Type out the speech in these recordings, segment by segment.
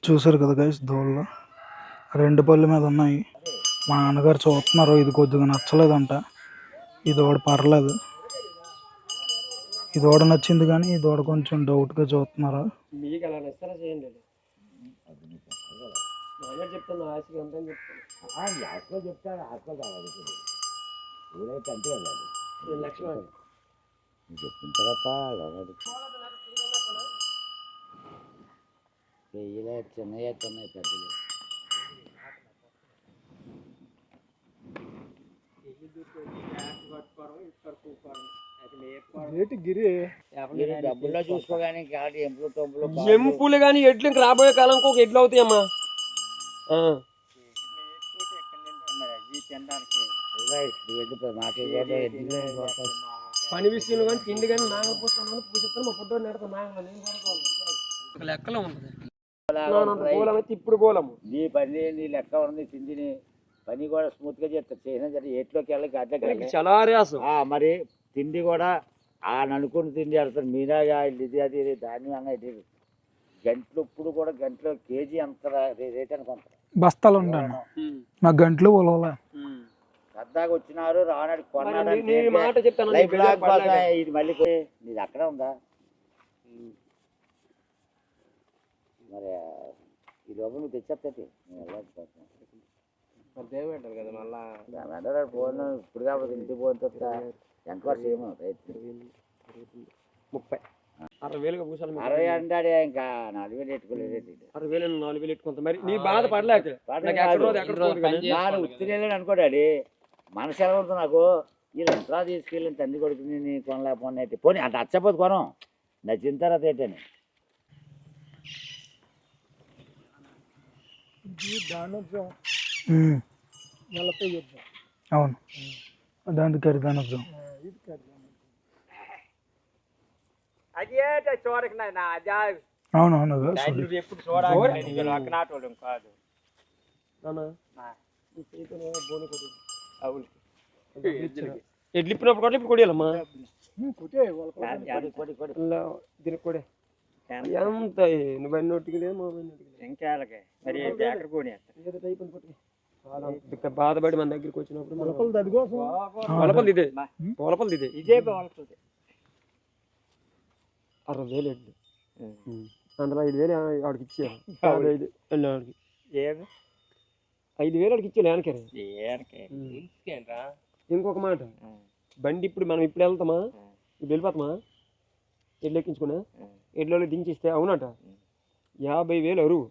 చూసారు కదా గైస్, దోళ్ళు 2 పళ్ళ మీద ఉన్నాయి. మా నాన్నగారు చూస్తున్నారు, ఇది కొద్దిగా నచ్చలేదంట, ఈ దూడ పర్లేదు, ఈ దూడ నచ్చింది కానీ ఈ దూడ కొంచెం డౌట్గా చూస్తున్నారు. మీకు అలా నచ్చారా చేయండి, చెప్తాను ఆశగా ఉందని చెప్తాను. ఆశలో చెప్తాను, ఆశలో కావాలి ఊరైతే అంటే వెళ్ళాలి. 2 లక్షలు అండి చెప్పిన తర్వాత వెయ్యిలే చిన్నయ్య ఉన్నాయి పెద్దలు. డబ్బుల్లో చూసుకోగానే ఎంపులు కానీ ఎడ్లు ఇంక రాబోయే కాలం ఒక ఎడ్లు అవుతాయమ్మా. పని విషయంలో కానీ తిండి కానీ నాగపోతాను పూజిస్తాను, మా ఫుడ్ నడతాను నాగ లెక్కలో ఉంటుంది. ఇప్పుడు పోలము నీ పని నీ లెక్క ఉంది, తిండిని పని కూడా స్మూత్ గా చేస్తారు. చేసినా సరే ఎట్లోకి వెళ్ళి గడ్డకి చాలా మరి తిండి కూడా ఆ ననుకుని తిండి ఆడతారు. మీనాగా ఇది అది ధాన్యంగా ఇది గంటలు ఇప్పుడు కూడా గంటలో కేజీ అంత రేట్ అనుకుంటారు. బస్తాలు ఉంటాను మా గంటలు సరదాగా వచ్చినారు రానాడు కొన్నాడు ఇది మళ్ళీ నీది అక్కడ ఉందా మరి ఈ లోపల నువ్వు తెచ్చేస్తాయి వెళ్ళాలి కదా మళ్ళా ఫోన్ ఇప్పుడు కాబట్టి ఇంటికి పోతా ఎంక్వైరీ చేయము. 30,000 కూర్చోాలి. 60 అంటాడే ఇంకా 4,000 ఎట్టుకోలేదు. 60,000 4,000 ఎట్టుకుంటా. మరి నీ బాధ పడలేక ఉత్తిరేళ్ళని అనుకోడాడి మనసు ఎలా ఉంటుంది నాకు. వీళ్ళు ఎంతలా తీసుకెళ్ళి తండ్రి కొడుకుని నీ కొనలేకపోయినా పోనీ అంత అచ్చపోతే కొనం నచ్చిన తర్వాత ఏంటని అవును దాని ఖరీదానొద్దాం. అవునవును ఎప్పుడు చూడాలి కాదు. ఎడ్లు ఇప్పినప్పుడు కూడా ఇప్పుడు కొడియాలమ్మా దీనికి కూడా ఎంత నువ్వు నోటికి లేదు ఇంకా బాధపడి మన దగ్గరికి వచ్చినప్పుడు పొలపల్లి ఇదే పొలపల్లి ఇదే 60,000 ఎడ్లు అందులో 5,000 ఆడికి ఇచ్చారు. 5,000 ఆడికి ఇచ్చాను వెనకరే. ఇంకొక మాట బండి ఇప్పుడు మనం ఇప్పుడు వెళ్తామా ఇప్పుడు వెళ్ళిపోతామా ఎడ్లు ఎక్కించుకున్నా ఎడ్లలో దించిస్తే అవునట 50,000 అరువు.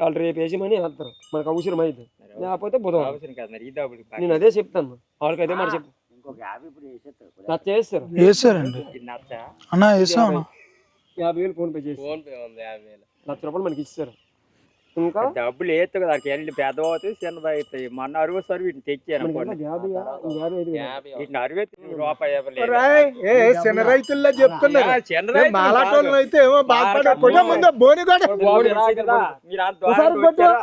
వాళ్ళు రేపు వేసేమని వేస్తారు మనకు అవసరం అయితే, లేకపోతే బుధవారం. నేను అదే చెప్తాను వాళ్ళకి, అదే మాట చెప్పు. నచ్చ వేస్తారండి అన్న, 50,000 ఫోన్ పే చేసి 1,00,000 రూపాయలు మనకి ఇస్తారు. ఇంకా డబ్బులు వేస్తా కదా వెళ్ళి పెద్ద అవుతాయి చిన్నది అవుతాయి. మొన్న 60 వీటిని తెచ్చారు చిన్న రైతుల్లో చెప్తున్నారు.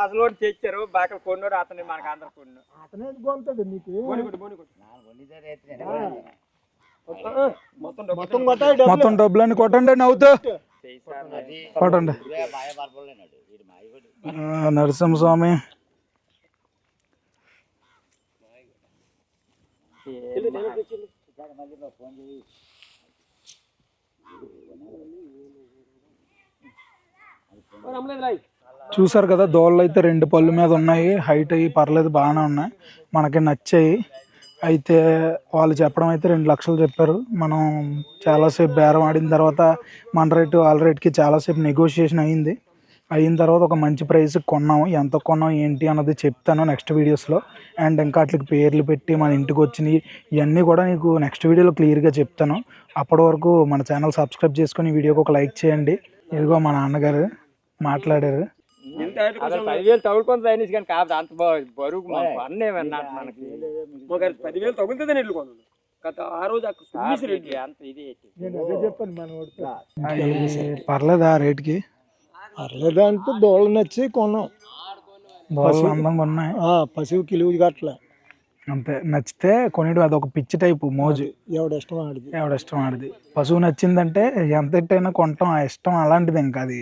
అసలు తెచ్చారు బాగా కొన్నారు అతని మనకు అందరు కొన్నాడు నీకు మొత్తం డబ్బులన్నీ కొట్టండి నవ్వుతూ కొట్టండి. నరసింహస్వామి చూసారు కదా, దోళ్ళు అయితే 2 పళ్ళు మీద ఉన్నాయి. హైట్ అయ్యి పర్లేదు, బాగానే ఉన్నాయి, మనకి నచ్చాయి. అయితే వాళ్ళు చెప్పడం అయితే 2 లక్షలు చెప్పారు. మనం చాలాసేపు బేరం ఆడిన తర్వాత మన రేటు వాళ్ళ రేట్కి చాలాసేపు నెగోషియేషన్ అయిన తర్వాత ఒక మంచి ప్రైస్కి కొన్నాము. ఎంత కొన్నాం ఏంటి అన్నది చెప్తాను నెక్స్ట్ వీడియోస్లో. అండ్ ఇంకా వాటికి పేర్లు పెట్టి మన ఇంటికి వచ్చినాయి ఇవన్నీ కూడా నీకు నెక్స్ట్ వీడియోలో క్లియర్గా చెప్తాను. అప్పటి వరకు మన ఛానల్ సబ్స్క్రైబ్ చేసుకుని వీడియోకి ఒక లైక్ చేయండి. ఇదిగో మా నాన్నగారు మాట్లాడారు. 10,000 తగులుకుంటుంది అయినా కానీ కాదు అంత బరువు అన్నీ మనకి 10,000 తగులుతుంది నెట్లు కొన్నాను. ఆ రోజు అంత ఇది పర్లేదా రేట్కి? పర్లేదు అంటూ దోళ్ళు నచ్చి కొన్నాం. అందంగా ఉన్నాయి, పశువు కిలువు గట్ల అంతే, నచ్చితే కొనియడం అదొక పిచ్చి టైపు మోజు. ఎవడిష్టం ఆడిది. ఎవడిష్టం ఆడిది. పశువు నచ్చిందంటే ఎంత ఎట్టయినా కొంటాం, ఆ ఇష్టం అలాంటిది. ఇంకా అది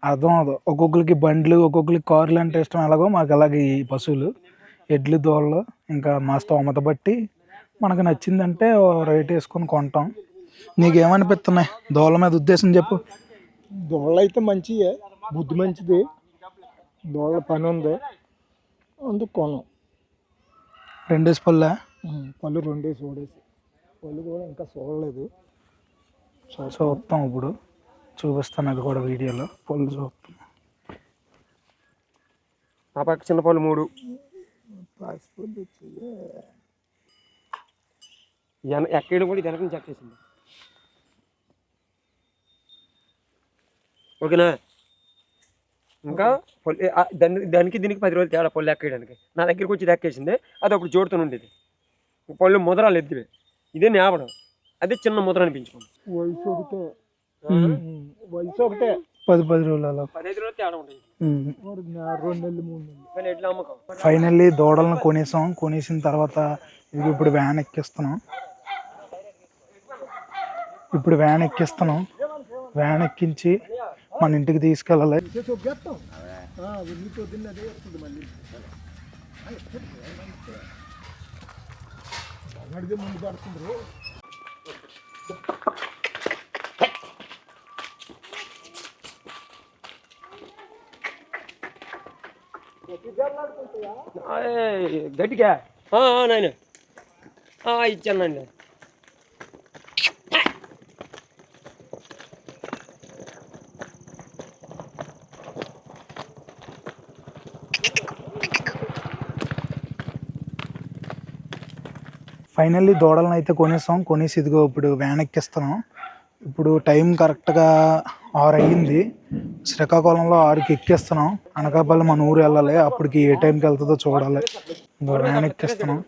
అర్థం అవదు. ఒక్కొక్కరికి బండ్లు, ఒక్కొక్కరికి కార్లు అంటే ఇష్టం. ఎలాగో మాకు అలాగే ఈ పశువులు, ఎడ్లు, దోళ్ళు ఇంకా మా స్తోమత బట్టి మనకు నచ్చిందంటే ఓ రేట్ వేసుకొని కొంటాం. నీకేమనిపిస్తున్నాయి దోళ్ళ మీద ఉద్దేశం చెప్పు. దోళ్ళు అయితే మంచియే, బుద్ధి మంచిది. దోళ్ళ పని ఉంది, అందుకు కొనం. 2 పళ్ళా? పళ్ళు 2 చూడేసి, పళ్ళు కూడా ఇంకా చూడలేదు. చూస్తాం, ఇప్పుడు చూపిస్తాను అది కూడా వీడియోలో. పళ్ళు చూస్తాం. ఆ పక్క చిన్న పళ్ళు 3. ఎక్కడ కూడా ఇది వెనక నుంచి ఎక్కేసింది. ఓకేనా? ఇంకా దానికి దీనికి 10 రోజులు తేడా పళ్ళు ఎక్కేయడానికి. నా దగ్గరికి వచ్చి ఎక్కేసింది, అది ఒకటి జోడుతూ ఉండేది. పళ్ళు ముద్రాలు ఎద్దివే, ఇదే నేపడం. అదే చిన్న ముద్ర అనిపించుకోండి. వయసు ఒకటే, వయసు ఒకటే. 10 రోజులు అలా, 15 రోజులు తేడా ఉంటుంది. 2 నెలలు 3 నెలలు. ఎట్లా అమ్మకం. ఫైనల్లీ దూడలను కొనేసాం. కొనేసిన తర్వాత ఇది ఇప్పుడు వ్యాన్ ఎక్కిస్తున్నాం. వ్యాన్ ఎక్కించి మన ఇంటికి తీసుకెళ్ళాలి. ముందు పడుతుండ్రు. గట్టిగా నాయన ఇచ్చానండి. ఫైనల్లీ దూడలను అయితే కొనేసాం. కొనేసి ఇదిగో ఇప్పుడు వ్యాన్ ఎక్కిస్తున్నాం. ఇప్పుడు టైం కరెక్ట్గా 6 అయ్యింది. శ్రీకాకుళంలో 6కి ఎక్కిస్తున్నాం. అనకాపల్లి మన ఊరు వెళ్ళాలి. అప్పటికి ఏ టైంకి వెళ్తుందో చూడాలి. వ్యాన్ ఎక్కిస్తున్నాం.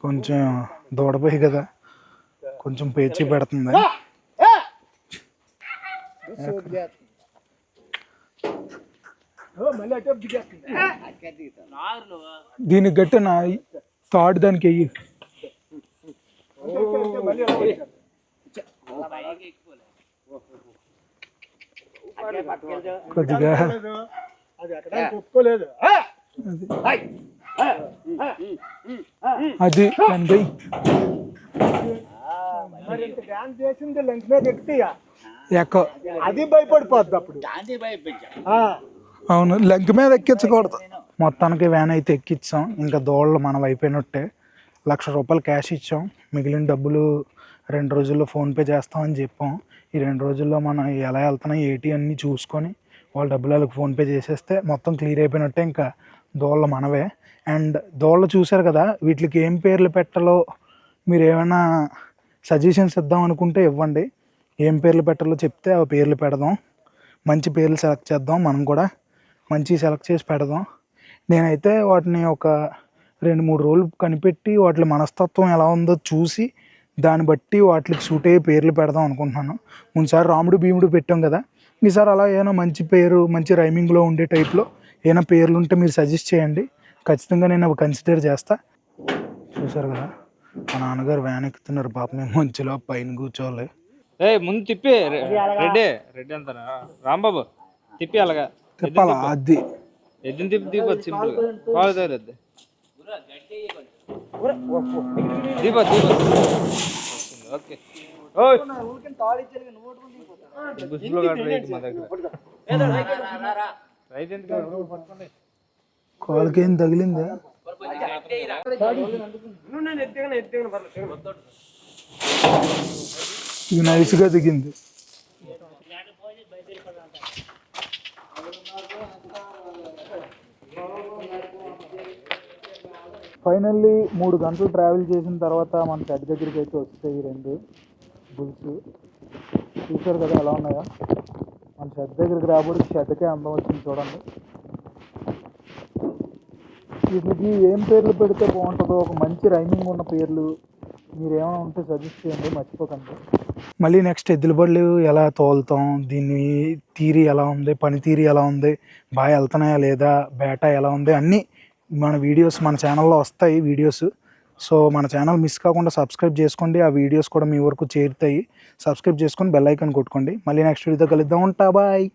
కొంచెం దూడపోయి కదా, కొంచెం పేచి పెడుతుంది. దీనికి గట్టి నా తాడు దానికి వెయ్యి. కొద్దిగా అది దానికి అది భయపడిపోద్ది అప్పుడు. అవును, లెగ్ మీద ఎక్కించకూడదు. మొత్తానికి వ్యాన్ అయితే ఎక్కించాం. ఇంకా దోళ్ళు మనం అయిపోయినట్టే. 1,00,000 రూపాయలు క్యాష్ ఇచ్చాం. మిగిలిన డబ్బులు 2 రోజుల్లో ఫోన్పే చేస్తామని చెప్పాం. ఈ 2 రోజుల్లో మనం ఎలా వెళ్తున్నాం ఏంటి అన్నీ చూసుకొని వాళ్ళ డబ్బులు వాళ్ళకి ఫోన్పే చేసేస్తే మొత్తం క్లియర్ అయిపోయినట్టే. ఇంకా దోళ్ళు మనవే. అండ్ దోళ్ళు చూశారు కదా, వీటికి ఏం పేర్లు పెట్టాలో మీరు ఏమైనా సజెషన్స్ ఇద్దాం అనుకుంటే ఇవ్వండి. ఏం పేర్లు పెట్టాలో చెప్తే ఆ పేర్లు పెడదాం. మంచి పేర్లు సెలెక్ట్ చేద్దాం. మనం కూడా మంచి సెలెక్ట్ చేసి పెడదాం. నేనైతే వాటిని ఒక 2-3 రోజులు కనిపెట్టి వాటి మనస్తత్వం ఎలా ఉందో చూసి దాన్ని బట్టి వాటికి సూట్ అయ్యే పేర్లు పెడదాం అనుకుంటున్నాను. ముందుసారి రాముడు భీముడు పెట్టాం కదా, ఈసారి అలా ఏమైనా మంచి పేరు, మంచి రైమింగ్లో ఉండే టైప్లో ఏమైనా పేర్లు ఉంటే మీరు సజెస్ట్ చేయండి. ఖచ్చితంగా నేను అవి కన్సిడర్ చేస్తా. చూసారు కదా, మా నాన్నగారు వ్యాన్ ఎక్కుతున్నారు. పాప మేము మంచిలో పైన కూర్చోవాలి. ముందు తిప్పి రెడ్డి అంటారా రాంబాబు, తిప్పి అలాగా తిప్పాలా? అది ఎద్దుని తిప్పి దీపొద్దు, సింపుల్ గా బాగా తగలద్దు. దీపొద్దు ఓకే. బుస్సులో రైతు మా దగ్గర రైతు ఎందుకు పట్టుకోండి. కాలుకేం తగిలిందా? ఇది నైస్గా దిగింది. ఫైనల్లీ 3 గంటలు ట్రావెల్ చేసిన తర్వాత మన షెడ్ దగ్గరికి అయితే వస్తాయి 2 బుల్స్. చూసారు కదా ఎలా ఉన్నాయో. మన షెడ్ దగ్గరికి రాబోతే షెడ్కే అందం వచ్చింది చూడండి. వీటికి ఏం పేర్లు పెడితే బాగుంటుందో, ఒక మంచి రైమింగ్ ఉన్న పేర్లు మీరు ఏమైనా ఉంటే సజెస్ట్ చేయండి, మర్చిపోకండి. మళ్ళీ నెక్స్ట్ ఎద్దుల బళ్ళు ఎలా తోలుతాం, దీన్ని తీరి ఎలా ఉంది, పని తీరి ఎలా ఉంది, బాగా వెళ్తున్నాయా లేదా, బేటా ఎలా ఉంది, అన్నీ మన వీడియోస్ మన ఛానల్లో వస్తాయి వీడియోస్. సో మన ఛానల్ మిస్ కాకుండా సబ్స్క్రైబ్ చేసుకోండి, ఆ వీడియోస్ కూడా మీ వరకు చేరుతాయి. సబ్స్క్రైబ్ చేసుకొని బెల్ ఐకాన్ కొట్టుకోండి. మళ్ళీ నెక్స్ట్ వీడియోతో కలుద్దాం. ఉంటా, బాయ్.